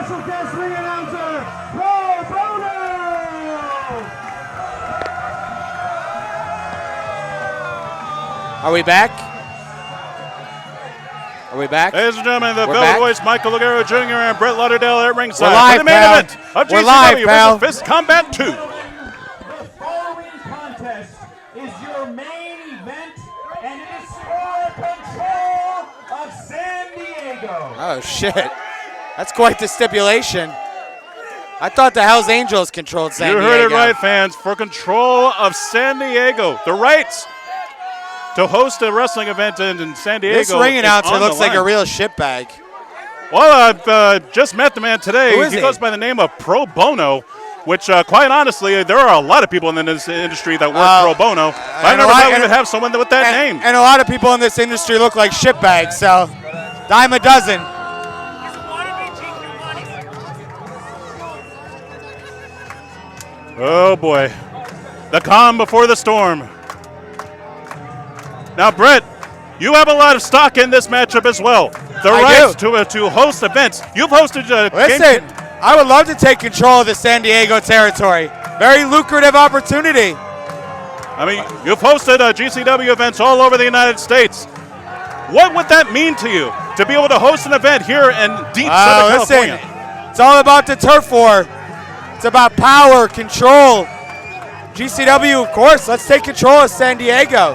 special guest ring announcer, Pro Bono! Are we back? Are we back? Ladies and gentlemen, the We're Velvet Michael Lugaro Jr. and Brett Lauderdale at ringside. We're live, for the main pal. event of We're GCW live, pal. versus Fist Combat 2. The following contest is your main event, and it is for control of San Diego. Oh, shit. That's quite the stipulation. I thought the Hells Angels controlled San Diego. You heard it right, fans. For control of San Diego. The rights to host a wrestling event in San Diego. This ring announcer looks like a line. real shitbag. Well, I've just met the man today. Who is he he? goes by the name of Pro Bono, which, quite honestly, there are a lot of people in this industry that work pro bono. I never thought we would have someone with that name. And a lot of people in this industry look like shitbags, so dime a dozen. Oh, boy. The calm before the storm. Now, Brett, you have a lot of stock in this matchup as well. The rights to host events. You've hosted Listen, I would love to take control of the San Diego territory. Very lucrative opportunity. I mean, you've hosted GCW events all over the United States. What would that mean to you to be able to host an event here in deep Southern California? It's all about the turf war. It's about power, control. GCW, of course, let's take control of San Diego.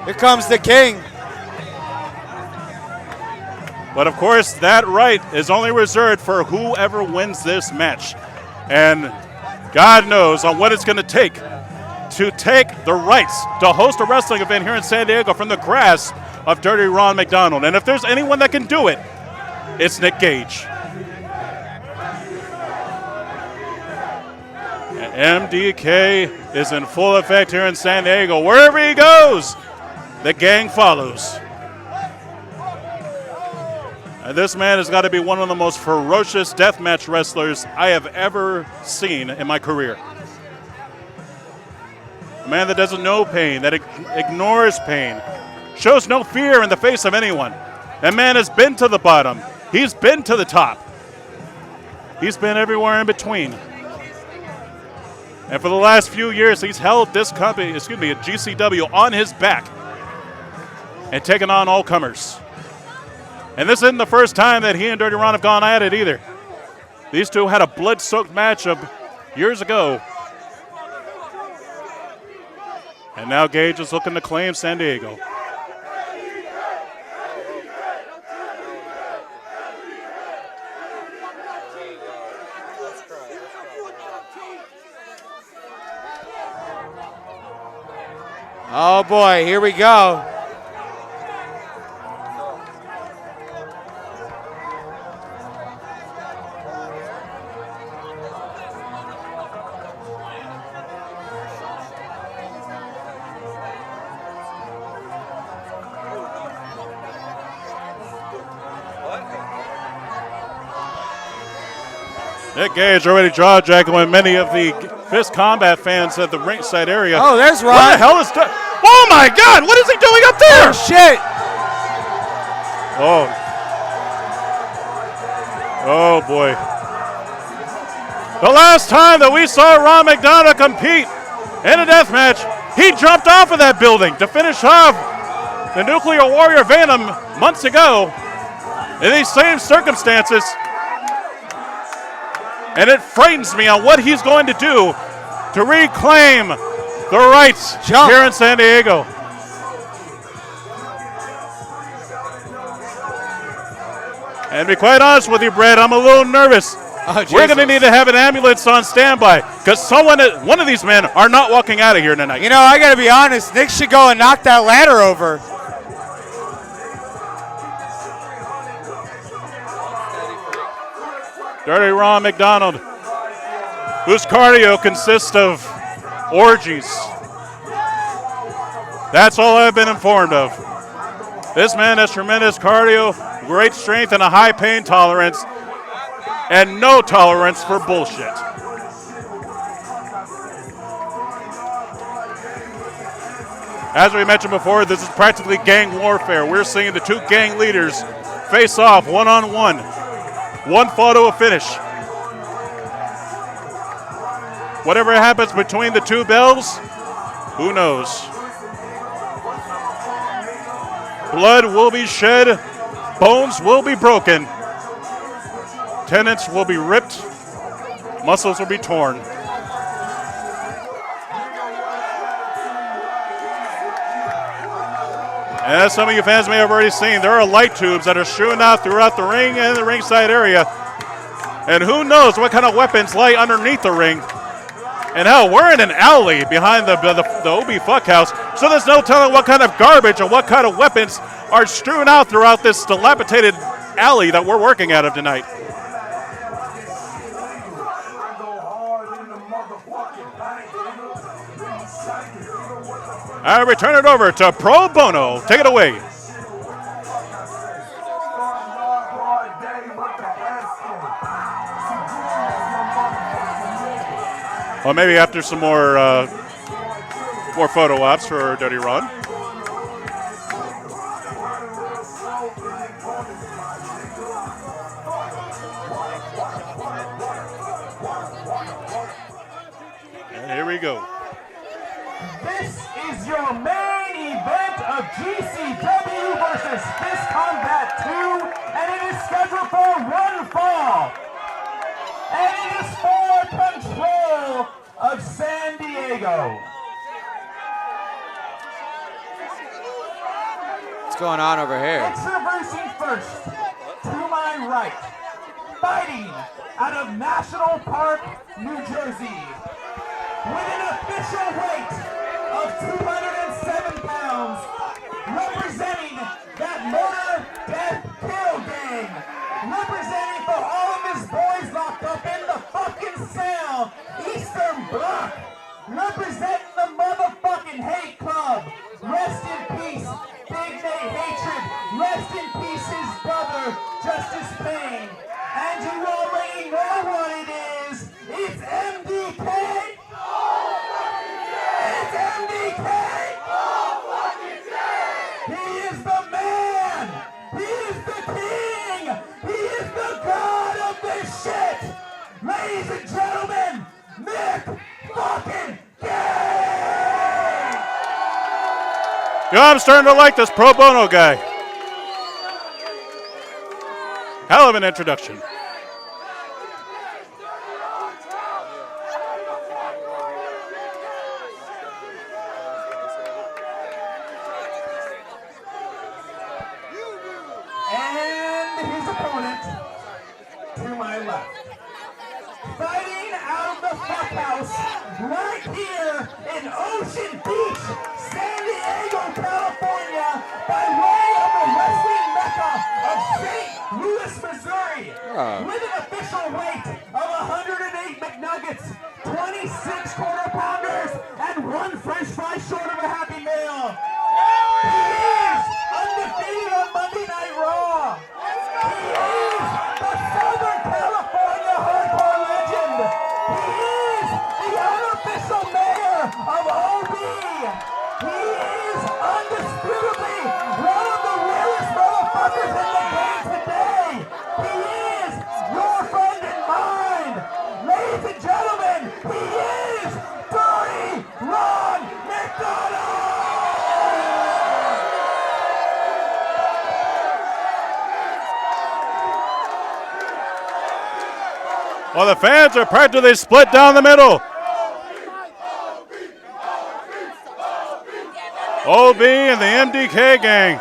Here comes the king. But of course, that right is only reserved for whoever wins this match. And God knows on what it's going to take the rights to host a wrestling event here in San Diego from the grasp of Dirty Ron McDonald. And if there's anyone that can do it, it's Nick Gage. And MDK is in full effect here in San Diego. Wherever he goes, the gang follows. And this man has got to be one of the most ferocious deathmatch wrestlers I have ever seen in my career. A man that doesn't know pain, that ignores pain, shows no fear in the face of anyone. That man has been to the bottom. He's been to the top. He's been everywhere in between. And for the last few years, he's held this company, GCW, on his back and taken on all comers. And this isn't the first time that he and Dirty Ron have gone at it either. These two had a blood-soaked matchup years ago. And now Gage is looking to claim San Diego. Oh boy, here we go. Nick Gage already jaw-jacking with many of the Fist Combat fans at the ringside area. Oh, there's Ron. What the hell is that? Oh my God, what is he doing up there? Oh, shit. Oh boy. The last time that we saw Ron McDonald compete in a death match, he jumped off of that building to finish off the Nuclear Warrior Venom months ago in these same circumstances. And it frightens me on what he's going to do to reclaim the rights here in San Diego. And to be quite honest with you, Brad, I'm a little nervous. We're going to need to have an ambulance on standby because one of these men are not walking out of here tonight. You know, I got to be honest, Nick should go and knock that ladder over. Dirty Ron McDonald, whose cardio consists of orgies. That's all I've been informed of. This man has tremendous cardio, great strength, and a high pain tolerance, and no tolerance for bullshit. As we mentioned before, this is practically gang warfare. We're seeing the two gang leaders face off one-on-one. One fall to a finish. Whatever happens between the two bells, who knows? Blood will be shed, bones will be broken, tendons will be ripped, muscles will be torn. And as some of you fans may have already seen, there are light tubes that are strewn out throughout the ring and the ringside area. And who knows what kind of weapons lie underneath the ring. And hell, we're in an alley behind the OB Fuckhouse, so there's no telling what kind of garbage and what kind of weapons are strewn out throughout this dilapidated alley that we're working out of tonight. I return it over to Pro Bono. Take it away. Well, maybe after some more photo ops for Dirty Ron. And here we go. This is your main event of GCW versus Fist Combat 2, and it is scheduled for one fall. And it is for control of San Diego. What's going on over here? Introducing first, to my right, fighting out of National Park, New Jersey, with an official weight of 207 pounds, representing that murder, death, kill gang, representing for all of his boys locked up in the fucking cell, Eastern Bloc, representing the motherfucking hate club. Rest in peace, Big Nate Hatred. Rest in peace, his brother, Justice Payne. And you already know what it is. It's MDK. It's MDK. He is the man. He is the king. He is the god of this shit. Ladies and gentlemen, Nick fucking Gage. Yo, I'm starting to like this Pro Bono guy. Hell of an introduction. And his opponent, to my left, fighting out of the fuckhouse right here in Ocean Beach, San Diego, California, by way of the wrestling mecca of St. Louis, Missouri, with an official weight of 108 McNuggets, 26 quarter pounders, and 1 French fry short of a Happy Meal. He is undefeated on Monday Night Raw. He is the Southern California hardcore legend. He is the unofficial mayor of OB. He is undisputably one of the realest motherfuckers in the game today. He is your friend and mine. Ladies and gentlemen, he is Dirty Ron McDonald. Well, the fans are practically split down the middle. OB and the MDK gang.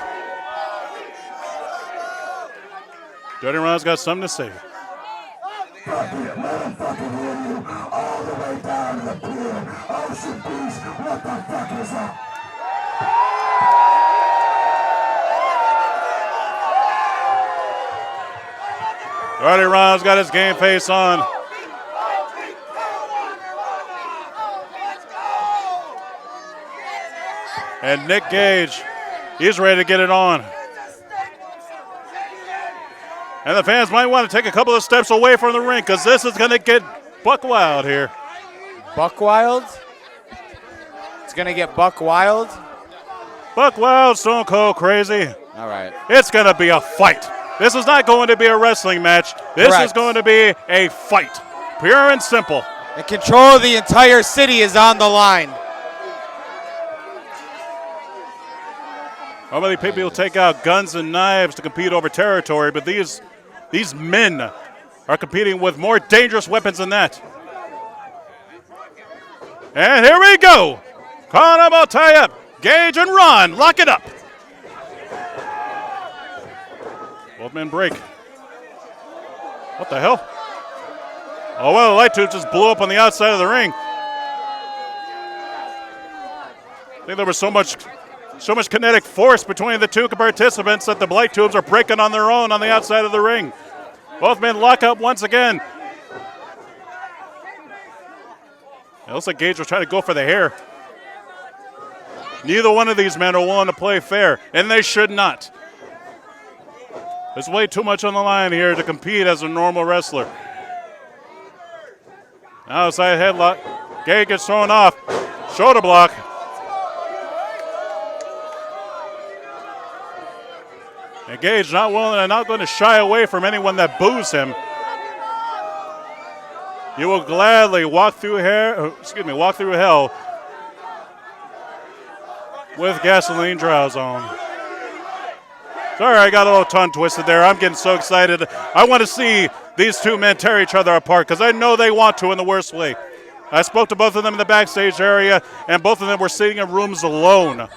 Dirty Ron's got something to say. Fuck it, let him fucking hear you all the way down to the pier. Ocean Beach, what the fuck is up? Dirty Ron's got his game face on. And Nick Gage, he's ready to get it on. And the fans might want to take a couple of steps away from the ring because this is going to get buck wild here. Buck wild? It's going to get buck wild? Buck wild, Stone Cold crazy. All right. It's going to be a fight. This is not going to be a wrestling match. This Correct. is going to be a fight. Pure and simple. And control of the entire city is on the line. How many people will take out guns and knives to compete over territory, but these men are competing with more dangerous weapons than that. And here we go. Carnival tie-up. Gage and Ron, lock it up. Both men break. What the hell? Oh, well, the light tube just blew up on the outside of the ring. I think there was so much kinetic force between the two participants that the light tubes are breaking on their own on the outside of the ring. Both men lock up once again. It looks like Gage was trying to go for the hair. Neither one of these men are willing to play fair, and they should not. There's way too much on the line here to compete as a normal wrestler. Outside headlock. Gage gets thrown off. Shoulder block. And Gage not willing and not going to shy away from anyone that boos him. He will gladly walk through hell with gasoline trials on. Sorry, I got a little tongue twisted there. I'm getting so excited. I want to see these two men tear each other apart because I know they want to in the worst way. I spoke to both of them in the backstage area, and both of them were sitting in rooms alone,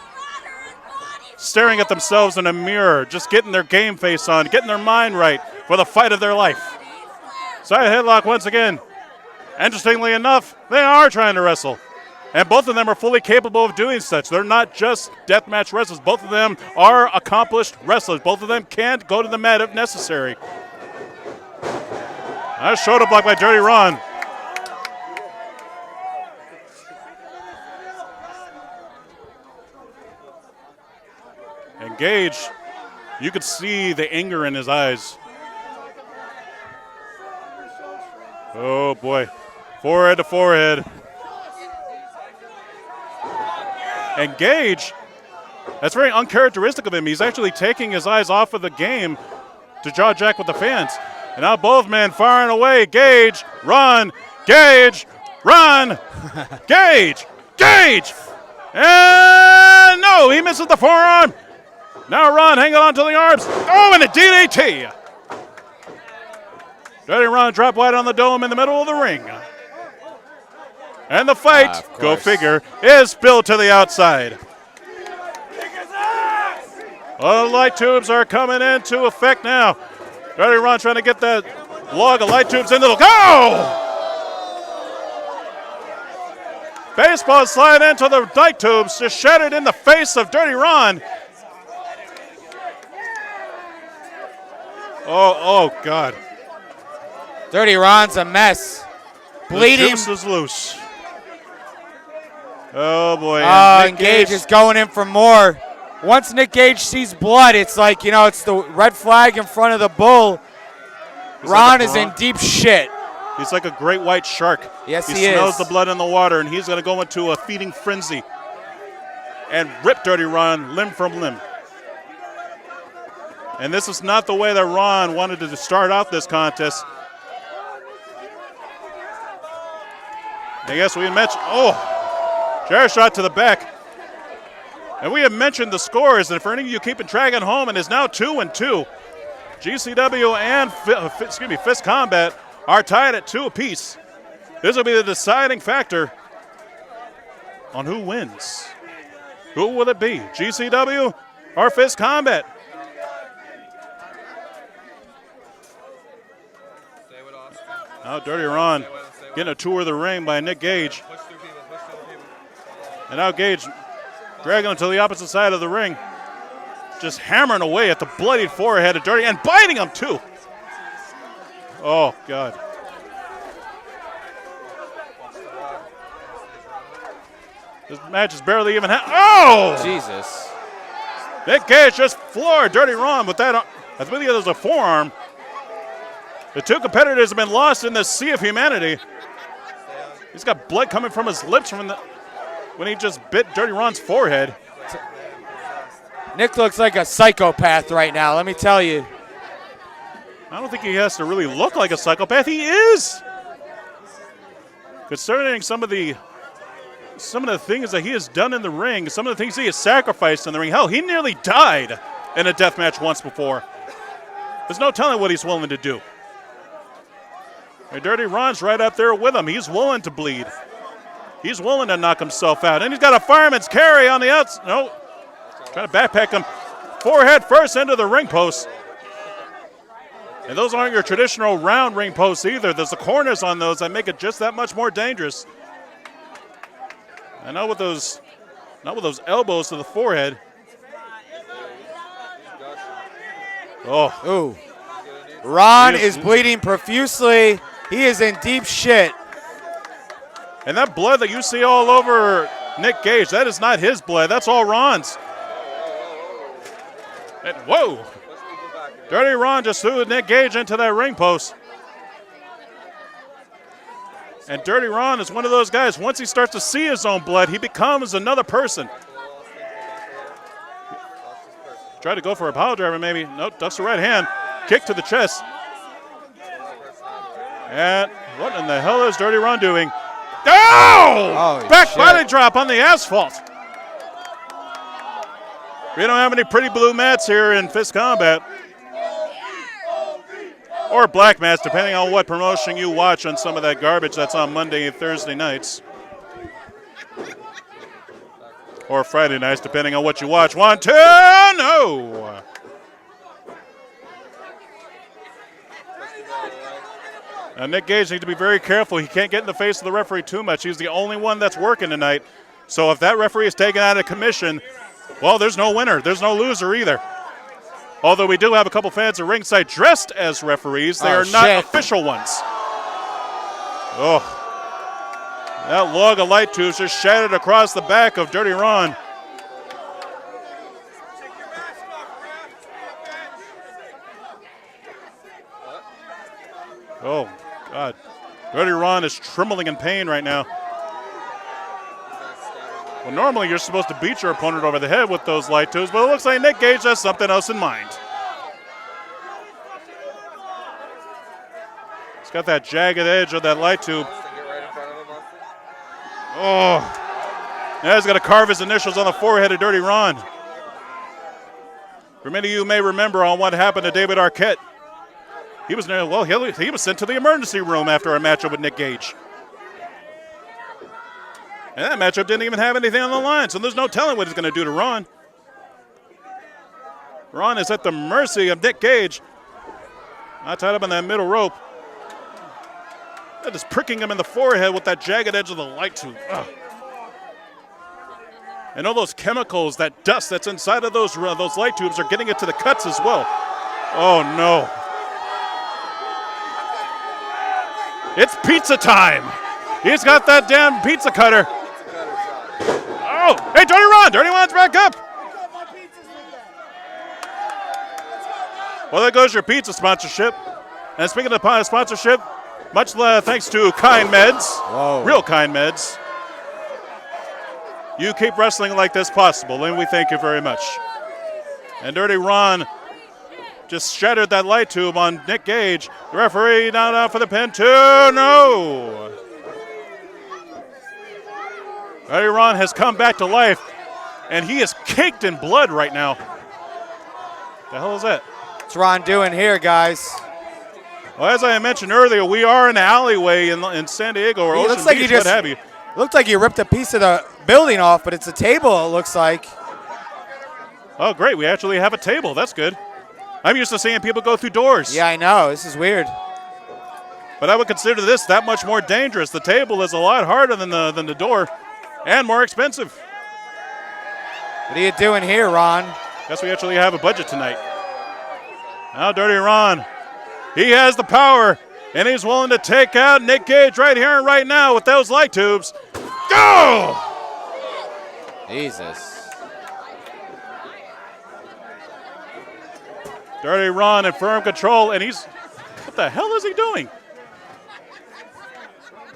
staring at themselves in a mirror, just getting their game face on, getting their mind right for the fight of their life. Side headlock once again. Interestingly enough, they are trying to wrestle. And both of them are fully capable of doing such. They're not just deathmatch wrestlers. Both of them are accomplished wrestlers. Both of them can go to the mat if necessary. Nice shoulder block by Dirty Ron. And Gage, you could see the anger in his eyes. Oh, boy. Forehead to forehead. And Gage, that's very uncharacteristic of him. He's actually taking his eyes off of the game to jaw jack with the fans. And now both men firing away. Gage, run, Gage, run, Gage, Gage. And no, he misses the forearm. Now Ron hanging on to the arms. Oh, and a DDT. Dirty Ron drop wide on the dome in the middle of the ring. And the fight, go figure, is spilled to the outside. The light tubes are coming into effect now. Dirty Ron trying to get that log of light tubes into the go! Baseball slide into the light tubes, just shattered in the face of Dirty Ron. Oh God. Dirty Ron's a mess. Bleeding. The juice is loose. Oh, boy. And Gage is going in for more. Once Nick Gage sees blood, it's like, it's the red flag in front of the bull. Ron is in deep shit. He's like a great white shark. Yes, he is. He smells the blood in the water, and he's going to go into a feeding frenzy and rip Dirty Ron limb from limb. And this is not the way that Ron wanted to start out this contest. I guess we mentioned, chair shot to the back. And we have mentioned the scores, and for any of you keeping track at home, it is now 2-2. GCW and Fist Combat are tied at 2 apiece. This will be the deciding factor on who wins. Who will it be, GCW or Fist Combat? Now Dirty Ron getting a tour of the ring by Nick Gage. And now Gage dragging him to the opposite side of the ring. Just hammering away at the bloodied forehead of Dirty and biting him too. Oh, God. This match is barely even Jesus. Nick Gage just floored Dirty Ron with that. I believe there's a forearm. The two competitors have been lost in the sea of humanity. He's got blood coming from his lips when he just bit Dirty Ron's forehead. Nick looks like a psychopath right now, let me tell you. I don't think he has to really look like a psychopath. He is. Concerning some of the things that he has done in the ring, some of the things he has sacrificed in the ring. Hell, he nearly died in a death match once before. There's no telling what he's willing to do. And Dirty Ron's right up there with him. He's willing to bleed. He's willing to knock himself out. And he's got a fireman's carry on the outside. No. Trying to backpack him. Forehead first into the ring post. And those aren't your traditional round ring posts either. There's the corners on those that make it just that much more dangerous. And not with those elbows to the forehead. Oh. Ooh. Ron is bleeding profusely. He is in deep shit. And that blood that you see all over Nick Gage, that is not his blood. That's all Ron's. And whoa. Dirty Ron just threw Nick Gage into that ring post. And Dirty Ron is one of those guys, once he starts to see his own blood, he becomes another person. Tried to go for a power driver maybe. Nope, ducks the right hand. Kick to the chest. And what in the hell is Dirty Ron doing? Oh! Back body drop on the asphalt. We don't have any pretty blue mats here in Fist Combat. Or black mats, depending on what promotion you watch on some of that garbage that's on Monday and Thursday nights. Or Friday nights, depending on what you watch. 1, 2, no! Now Nick Gage needs to be very careful. He can't get in the face of the referee too much. He's the only one that's working tonight. So if that referee is taken out of commission, well, there's no winner. There's no loser either. Although we do have a couple fans at ringside dressed as referees. They are not official ones. Oh. That log of light tubes just shattered across the back of Dirty Ron. Oh, God. Dirty Ron is trembling in pain right now. Well, normally you're supposed to beat your opponent over the head with those light tubes, but it looks like Nick Gage has something else in mind. He's got that jagged edge of that light tube. Oh. Now he's got to carve his initials on the forehead of Dirty Ron. For many of you may remember on what happened to David Arquette. He was sent to the emergency room after a matchup with Nick Gage. And that matchup didn't even have anything on the line, so there's no telling what he's going to do to Ron. Ron is at the mercy of Nick Gage. Not tied up on that middle rope. That is pricking him in the forehead with that jagged edge of the light tube. Ugh. And all those chemicals, that dust that's inside of those light tubes are getting it to the cuts as well. Oh, no. It's pizza time. He's got that damn pizza cutter. Oh, hey, Dirty Ron. Dirty Ron's back up. Well, there goes your pizza sponsorship. And speaking of sponsorship, much thanks to Kind Meds. Whoa. Real Kind Meds. You keep wrestling like this possible, and we thank you very much. And Dirty Ron just shattered that light tube on Nick Gage. The referee down for the pin, 2, no. Dirty Ron has come back to life, and he is caked in blood right now. The hell is that? What's Ron doing here, guys? Well, as I mentioned earlier, we are in an alleyway in San Diego or Ocean Beach, what have you. Looked like he ripped a piece of the building off, but it's a table, it looks like. Oh, great. We actually have a table. That's good. I'm used to seeing people go through doors. Yeah, I know. This is weird. But I would consider this that much more dangerous. The table is a lot harder than the door and more expensive. What are you doing here, Ron? Guess we actually have a budget tonight. Now Dirty Ron, he has the power, and he's willing to take out Nick Gage right here and right now with those light tubes. Go! Jesus. Dirty Ron in firm control, and he's, what the hell is he doing?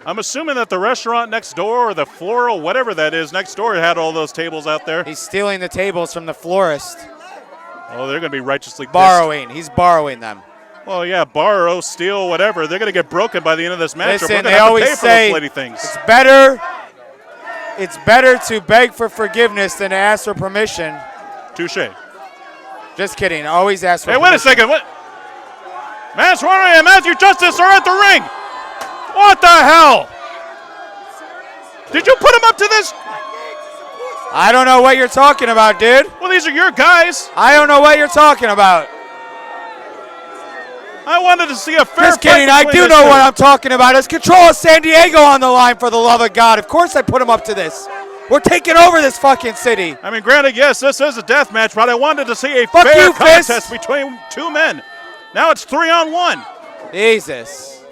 I'm assuming that the restaurant next door or the floral, whatever that is, next door had all those tables out there. He's stealing the tables from the florist. Oh, they're going to be righteously pissed. Borrowing. He's borrowing them. Well, yeah, borrow, steal, whatever. They're going to get broken by the end of this matchup. Listen, We're going they to have to always pay for say those lady things. it's better to beg for forgiveness than to ask for permission. Touche. Just kidding. Always ask for Hey, permission. wait a second. What? Matt Swarner and Matthew Justice are at the ring. What the hell? Did you put them up to this? I don't know what you're talking about, dude. Well, these are your guys. I don't know what you're talking about. I wanted to see a fair Just kidding. I do know what I'm talking about. It's Control of San Diego on the line, for the love of God. Of course I put him up to this. We're taking over this fucking city. I mean, granted, yes, this is a death match, but I wanted to see a Fuck fair you, contest Fist. between two men. Now it's 3-on-1. Jesus.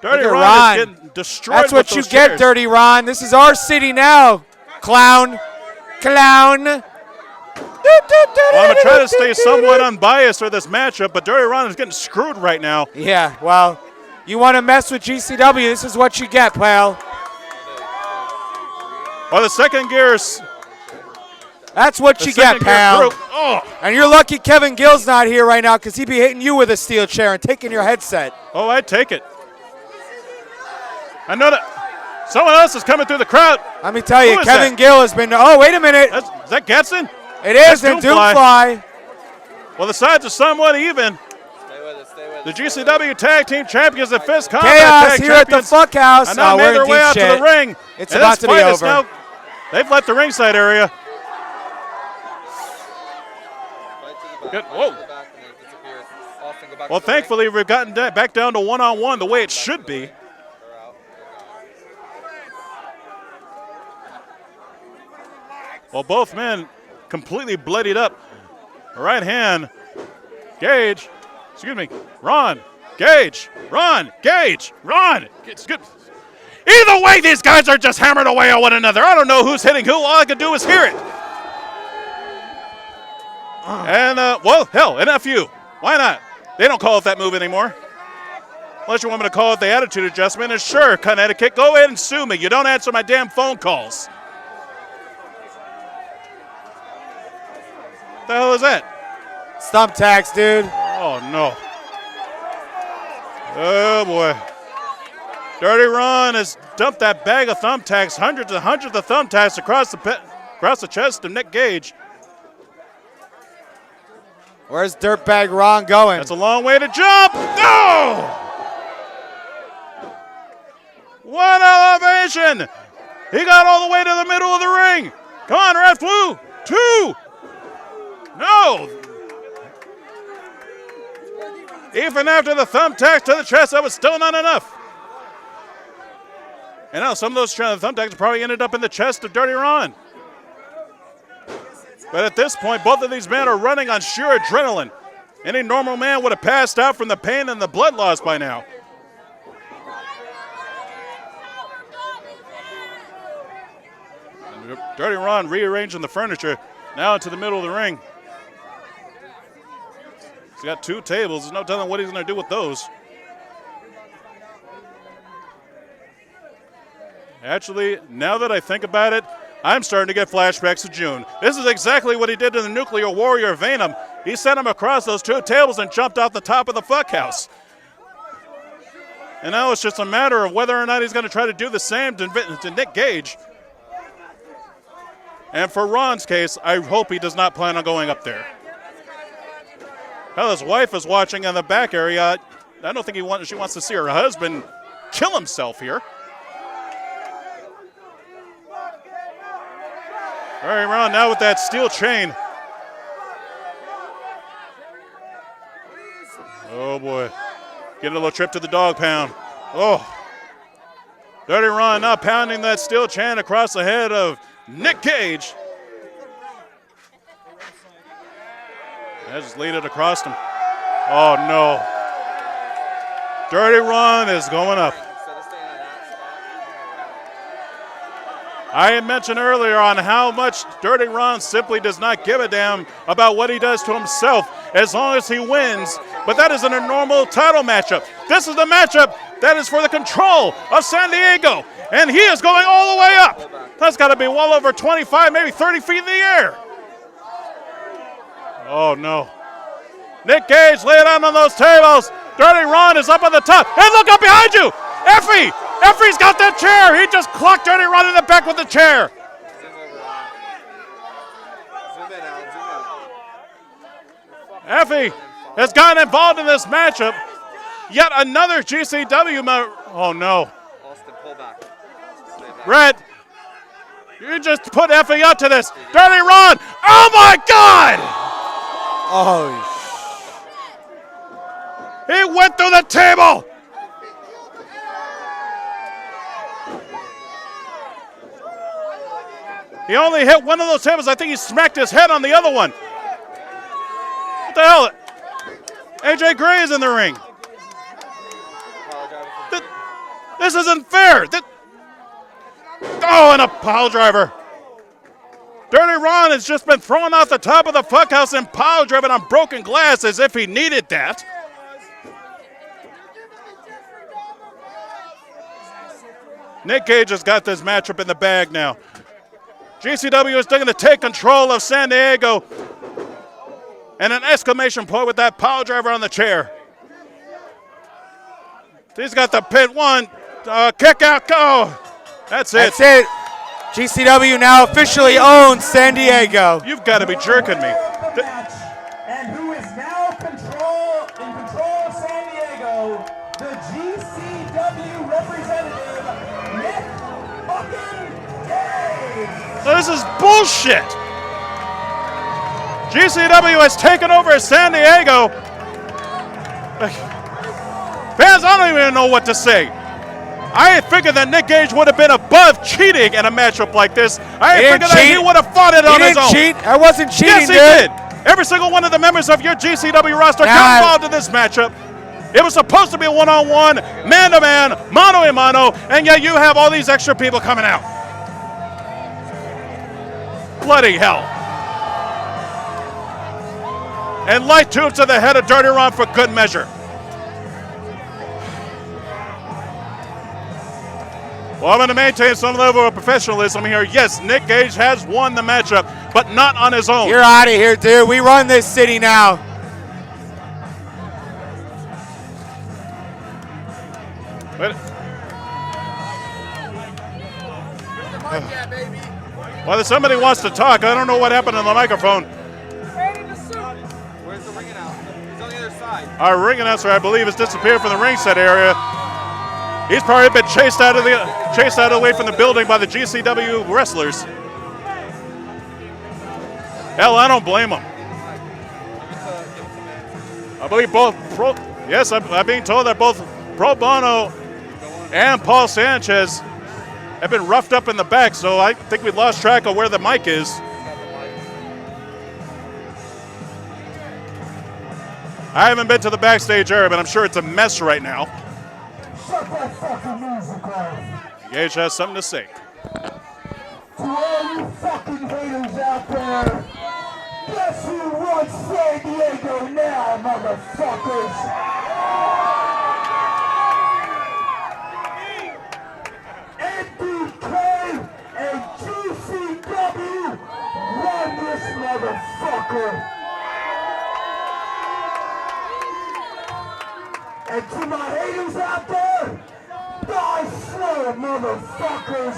Dirty Look at Ron Ron. is getting destroyed. That's what with you those get, chairs. Dirty Ron. This is our city now. Clown. Clown. Well, I'm going to try to stay somewhat unbiased for this matchup, but Dirty Ron is getting screwed right now. Yeah, well, you want to mess with GCW, this is what you get, pal. Well, the second gear's That's what you get, pal. Oh. And you're lucky Kevin Gill's not here right now, because he'd be hitting you with a steel chair and taking your headset. Oh, I'd take it. I know that someone else is coming through the crowd. Let me tell you, Who is Kevin that? Gill has been, oh, wait a minute. Is that Getson? It is, That's and Doomfly. Well, the sides are somewhat even. The GCW Tag Team Champions and Fist Combat Chaos Tag here at the Champions Fuck House. and now Oh, made we're their in way deep out shit. to the ring. It's And about this to be fight is over. now- they've left the ringside area. Good. Whoa. Well, thankfully, we've gotten back down to one-on-one the way it should be. Well, both men completely bloodied up. Right hand, Gage, excuse me, Ron, Gage, Ron, Gage, Ron. It's good. Either way, these guys are just hammered away on one another. I don't know who's hitting who. All I can do is hear it. And, well, hell, an FU. Why not? They don't call it that move anymore. Unless you want me to call it the attitude adjustment. And sure, Connecticut, go ahead and sue me. You don't answer my damn phone calls. What the hell is that? Stump tax, dude. Oh, no. Oh, boy. Dirty Ron has dumped that bag of thumbtacks, hundreds and hundreds of thumbtacks across the chest of Nick Gage. Where's Dirtbag Ron going? That's a long way to jump. No! What elevation! He got all the way to the middle of the ring. Come on, Ref Blue. 2. No! Even after the thumbtacks to the chest, that was still not enough. And now some of those thumbtacks probably ended up in the chest of Dirty Ron. But at this point, both of these men are running on sheer adrenaline. Any normal man would have passed out from the pain and the blood loss by now. And Dirty Ron rearranging the furniture now into the middle of the ring. He's got 2 tables. There's no telling what he's going to do with those. Actually, now that I think about it, I'm starting to get flashbacks to June. This is exactly what he did to the Nuclear Warrior Venom. He sent him across those 2 tables and jumped off the top of the fuck house. And now it's just a matter of whether or not he's going to try to do the same to Nick Gage. And for Ron's case, I hope he does not plan on going up there. Hell, his wife is watching in the back area. I don't think she wants to see her husband kill himself here. All right, Ron, now with that steel chain. Oh, boy. Getting a little trip to the dog pound. Oh. Dirty Ron now pounding that steel chain across the head of Nick Gage. I just laid it across him. Oh, no. Dirty Ron is going up. I had mentioned earlier on how much Dirty Ron simply does not give a damn about what he does to himself as long as he wins. But that isn't a normal title matchup. This is the matchup that is for the control of San Diego. And he is going all the way up. That's got to be well over 25, maybe 30 feet in the air. Oh, no. Nick Gage lay it on those tables. Dirty Ron is up on the top. And look up behind you. Effie. Effie's got that chair. He just clocked Dirty Ron in the back with the chair. Effie has gotten involved in this matchup. Yet another GCW member. Oh no. Austin, pull back. Brett, you just put Effie up to this. Dirty Ron. Oh my God. Oh, He went through the table. He only hit one of those tables. I think he smacked his head on the other one. What the hell? AJ Gray is in the ring. This isn't fair. Oh, and a pile driver. Dirty Ron has just been thrown off the top of the fuckhouse and pile driven on broken glass as if he needed that. Nick Gage has got this matchup in the bag now. GCW is looking to take control of San Diego. And an exclamation point with that pile driver on the chair. He's got the pin one. Kick out. Go. That's it. that's it. GCW now officially owns San Diego. You've got to be jerking me. The match, and who is now in control of San Diego, the GCW representative, Nick fucking Gage. This is bullshit. GCW has taken over San Diego. Fans, I don't even know what to say. I figured that Nick Gage would have been above cheating in a matchup like this. I figured that he would have fought it on his own. He didn't cheat. I wasn't cheating, Yes, he did. Every single one of the members of your GCW roster got involved in this matchup. It was supposed to be a one-on-one, man-to-man, mano-a-mano, and yet you have all these extra people coming out. Bloody hell. And light tubes to the head of Dirty Ron for good measure. Well, I'm going to maintain some level of professionalism here. Yes, Nick Gage has won the matchup, but not on his own. You're out of here, dude. We run this city now. Well, if somebody wants to talk, I don't know what happened on the microphone. Where's the ring announcer? He's on the other side. Our ring announcer, I believe, has disappeared from the ringside area. He's probably been chased out of the way from the building by the GCW wrestlers. Hell, I don't blame him. I believe I'm being told that both Pro Bono and Paul Sanchez have been roughed up in the back, so I think we lost track of where the mic is. I haven't been to the backstage area, but I'm sure it's a mess right now. Shut that fucking music off. Gage has something to say. To all you fucking haters out there, guess who runs San Diego now, motherfuckers? MDK and GCW run this motherfucker. And to my haters out there, die slow, motherfuckers.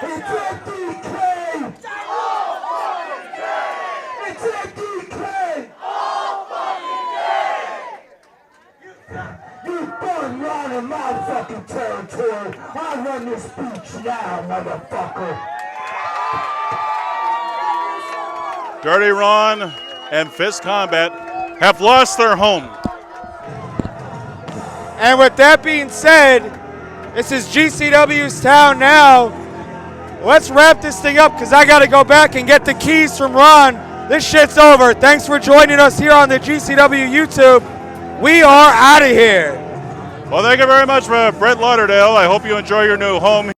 It's MDK. It's MDK. You done running my fucking territory. I run this beach now, motherfucker. Dirty Ron and Fist Combat have lost their home. And with that being said, this is GCW's town now. Let's wrap this thing up because I got to go back and get the keys from Ron. This shit's over. Thanks for joining us here on the GCW YouTube. We are out of here. Well, thank you very much, Brett Lauderdale. I hope you enjoy your new home